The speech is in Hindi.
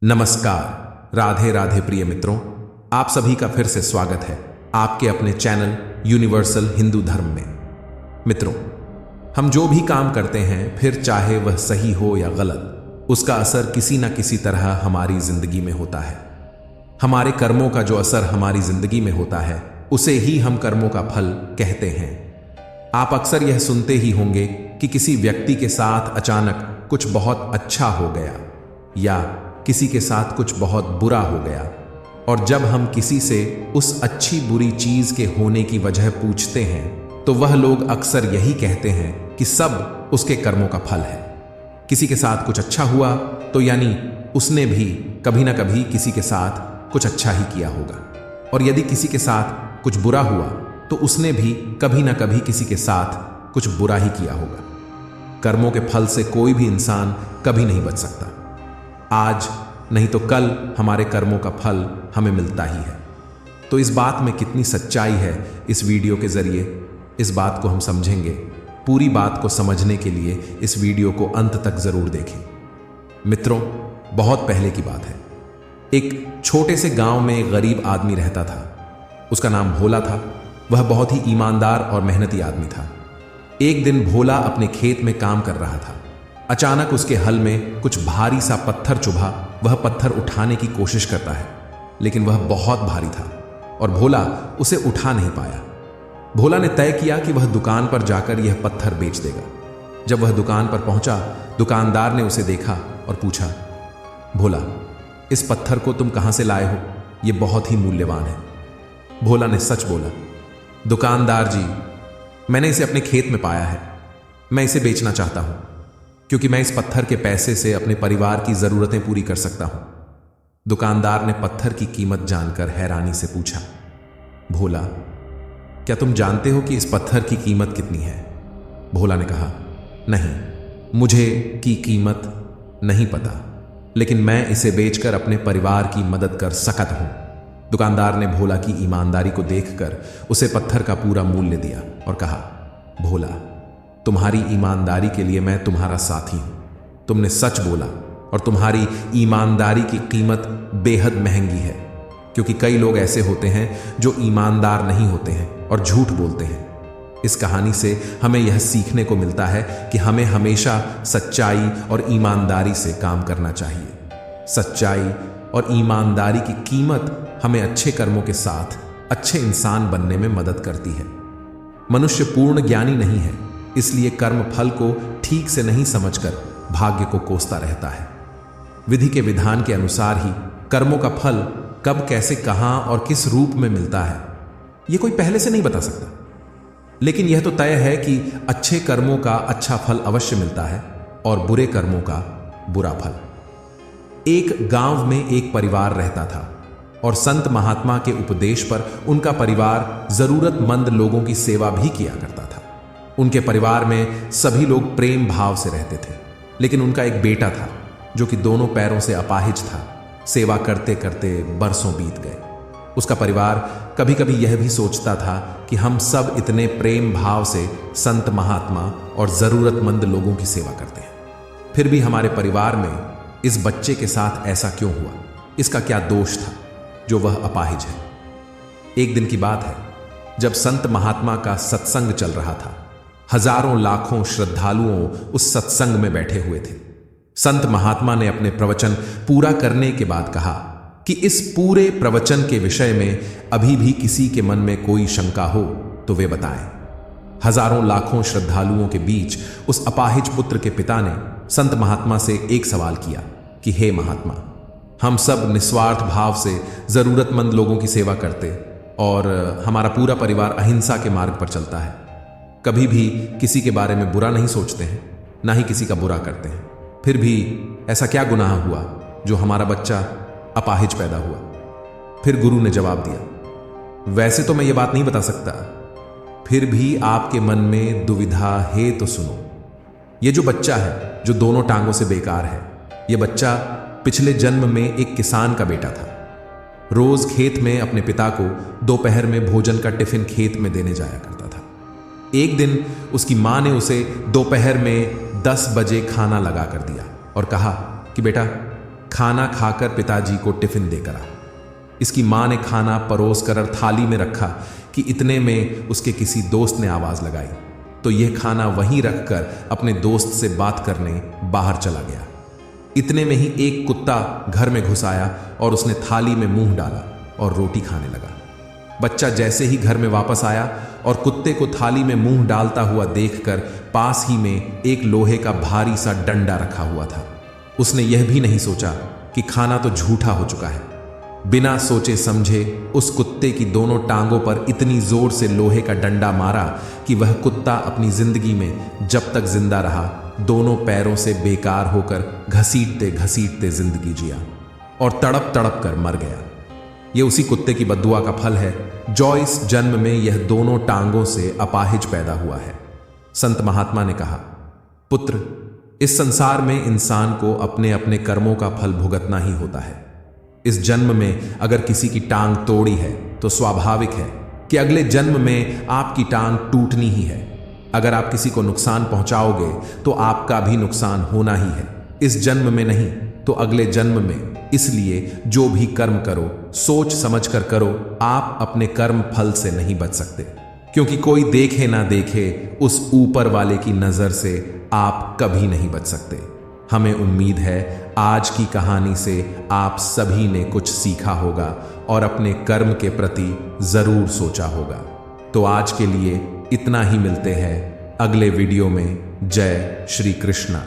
नमस्कार, राधे राधे प्रिय मित्रों। आप सभी का फिर से स्वागत है आपके अपने चैनल यूनिवर्सल हिंदू धर्म में। मित्रों, हम जो भी काम करते हैं, फिर चाहे वह सही हो या गलत, उसका असर किसी न किसी तरह हमारी जिंदगी में होता है। हमारे कर्मों का जो असर हमारी जिंदगी में होता है, उसे ही हम कर्मों का फल कहते हैं। आप अक्सर यह सुनते ही होंगे कि किसी व्यक्ति के साथ अचानक कुछ बहुत अच्छा हो गया या किसी के साथ कुछ बहुत बुरा हो गया, और जब हम किसी से उस अच्छी बुरी चीज के होने की वजह पूछते हैं तो वह लोग अक्सर यही कहते हैं कि सब उसके कर्मों का फल है। किसी के साथ कुछ अच्छा हुआ तो यानी उसने भी कभी ना कभी किसी के साथ कुछ अच्छा ही किया होगा, और यदि किसी के साथ कुछ बुरा हुआ तो उसने भी कभी ना कभी किसी के साथ कुछ बुरा ही किया होगा। कर्मों के फल से कोई भी इंसान कभी नहीं बच सकता। आज नहीं तो कल हमारे कर्मों का फल हमें मिलता ही है। तो इस बात में कितनी सच्चाई है, इस वीडियो के जरिए इस बात को हम समझेंगे। पूरी बात को समझने के लिए इस वीडियो को अंत तक जरूर देखें। मित्रों, बहुत पहले की बात है। एक छोटे से गांव में एक गरीब आदमी रहता था। उसका नाम भोला था। वह बहुत ही ईमानदार और मेहनती आदमी था। एक दिन भोला अपने खेत में काम कर रहा था। अचानक उसके हल में कुछ भारी सा पत्थर चुभा। वह पत्थर उठाने की कोशिश करता है, लेकिन वह बहुत भारी था और भोला उसे उठा नहीं पाया। भोला ने तय किया कि वह दुकान पर जाकर यह पत्थर बेच देगा। जब वह दुकान पर पहुंचा, दुकानदार ने उसे देखा और पूछा, भोला, इस पत्थर को तुम कहां से लाए हो? यह बहुत ही मूल्यवान है। भोला ने सच बोला, दुकानदार जी, मैंने इसे अपने खेत में पाया है। मैं इसे बेचना चाहता हूं क्योंकि मैं इस पत्थर के पैसे से अपने परिवार की जरूरतें पूरी कर सकता हूं। दुकानदार ने पत्थर की कीमत जानकर हैरानी से पूछा, भोला, क्या तुम जानते हो कि इस पत्थर की कीमत कितनी है? भोला ने कहा, नहीं, मुझे की कीमत नहीं पता, लेकिन मैं इसे बेचकर अपने परिवार की मदद कर सकता हूं। दुकानदार ने भोला की ईमानदारी को देखकर उसे पत्थर का पूरा मूल्य दिया और कहा, भोला, तुम्हारी ईमानदारी के लिए मैं तुम्हारा साथी हूं। तुमने सच बोला और तुम्हारी ईमानदारी की कीमत बेहद महंगी है, क्योंकि कई लोग ऐसे होते हैं जो ईमानदार नहीं होते हैं और झूठ बोलते हैं। इस कहानी से हमें यह सीखने को मिलता है कि हमें हमेशा सच्चाई और ईमानदारी से काम करना चाहिए। सच्चाई और ईमानदारी की कीमत हमें अच्छे कर्मों के साथ अच्छे इंसान बनने में मदद करती है। मनुष्य पूर्ण ज्ञानी नहीं है, इसलिए कर्म फल को ठीक से नहीं समझकर भाग्य को कोसता रहता है। विधि के विधान के अनुसार ही कर्मों का फल कब, कैसे, कहां और किस रूप में मिलता है, यह कोई पहले से नहीं बता सकता। लेकिन यह तो तय है कि अच्छे कर्मों का अच्छा फल अवश्य मिलता है और बुरे कर्मों का बुरा फल। एक गांव में एक परिवार रहता था और संत महात्मा के उपदेश पर उनका परिवार जरूरतमंद लोगों की सेवा भी किया करता था। उनके परिवार में सभी लोग प्रेम भाव से रहते थे, लेकिन उनका एक बेटा था जो कि दोनों पैरों से अपाहिज था। सेवा करते करते बरसों बीत गए। उसका परिवार कभी कभी यह भी सोचता था कि हम सब इतने प्रेम भाव से संत महात्मा और जरूरतमंद लोगों की सेवा करते हैं, फिर भी हमारे परिवार में इस बच्चे के साथ ऐसा क्यों हुआ? इसका क्या दोष था जो वह अपाहिज है? एक दिन की बात है, जब संत महात्मा का सत्संग चल रहा था। हजारों लाखों श्रद्धालुओं उस सत्संग में बैठे हुए थे। संत महात्मा ने अपने प्रवचन पूरा करने के बाद कहा कि इस पूरे प्रवचन के विषय में अभी भी किसी के मन में कोई शंका हो तो वे बताएं। हजारों लाखों श्रद्धालुओं के बीच उस अपाहिज पुत्र के पिता ने संत महात्मा से एक सवाल किया कि हे महात्मा, हम सब निस्वार्थ भाव से जरूरतमंद लोगों की सेवा करते और हमारा पूरा परिवार अहिंसा के मार्ग पर चलता है। कभी भी किसी के बारे में बुरा नहीं सोचते हैं, ना ही किसी का बुरा करते हैं। फिर भी ऐसा क्या गुनाह हुआ जो हमारा बच्चा अपाहिज पैदा हुआ? फिर गुरु ने जवाब दिया, वैसे तो मैं ये बात नहीं बता सकता, फिर भी आपके मन में दुविधा है तो सुनो। ये जो बच्चा है जो दोनों टांगों से बेकार है, ये बच्चा पिछले जन्म में एक किसान का बेटा था। रोज खेत में अपने पिता को दोपहर में भोजन का टिफिन खेत में देने जाया करता था। एक दिन उसकी मां ने उसे दोपहर में 10 बजे खाना लगा कर दिया और कहा कि बेटा, खाना खाकर पिताजी को टिफिन देकर आ। इसकी माँ ने खाना परोस कर थाली में रखा कि इतने में उसके किसी दोस्त ने आवाज लगाई, तो यह खाना वहीं रखकर अपने दोस्त से बात करने बाहर चला गया। इतने में ही एक कुत्ता घर में घुस आया और उसने थाली में मुंह डाला और रोटी खाने लगा। बच्चा जैसे ही घर में वापस आया और कुत्ते को थाली में मुंह डालता हुआ देखकर पास ही में एक लोहे का भारी सा डंडा रखा हुआ था। उसने यह भी नहीं सोचा कि खाना तो झूठा हो चुका है। बिना सोचे समझे उस कुत्ते की दोनों टांगों पर इतनी जोर से लोहे का डंडा मारा कि वह कुत्ता अपनी जिंदगी में जब तक जिंदा रहा दोनों पैरों से बेकार होकर घसीटते घसीटते जिंदगी जिया और तड़प तड़प कर मर गया। यह उसी कुत्ते की बद्दुआ का फल है जो इस जन्म में यह दोनों टांगों से अपाहिज पैदा हुआ है। संत महात्मा ने कहा, पुत्र, इस संसार में इंसान को अपने अपने कर्मों का फल भुगतना ही होता है। इस जन्म में अगर किसी की टांग तोड़ी है तो स्वाभाविक है कि अगले जन्म में आपकी टांग टूटनी ही है। अगर आप किसी को नुकसान पहुंचाओगे तो आपका भी नुकसान होना ही है, इस जन्म में नहीं तो अगले जन्म में। इसलिए जो भी कर्म करो सोच समझ कर करो। आप अपने कर्म फल से नहीं बच सकते, क्योंकि कोई देखे ना देखे उस ऊपर वाले की नजर से आप कभी नहीं बच सकते। हमें उम्मीद है आज की कहानी से आप सभी ने कुछ सीखा होगा और अपने कर्म के प्रति जरूर सोचा होगा। तो आज के लिए इतना ही, मिलते हैं अगले वीडियो में। जय श्री कृष्णा।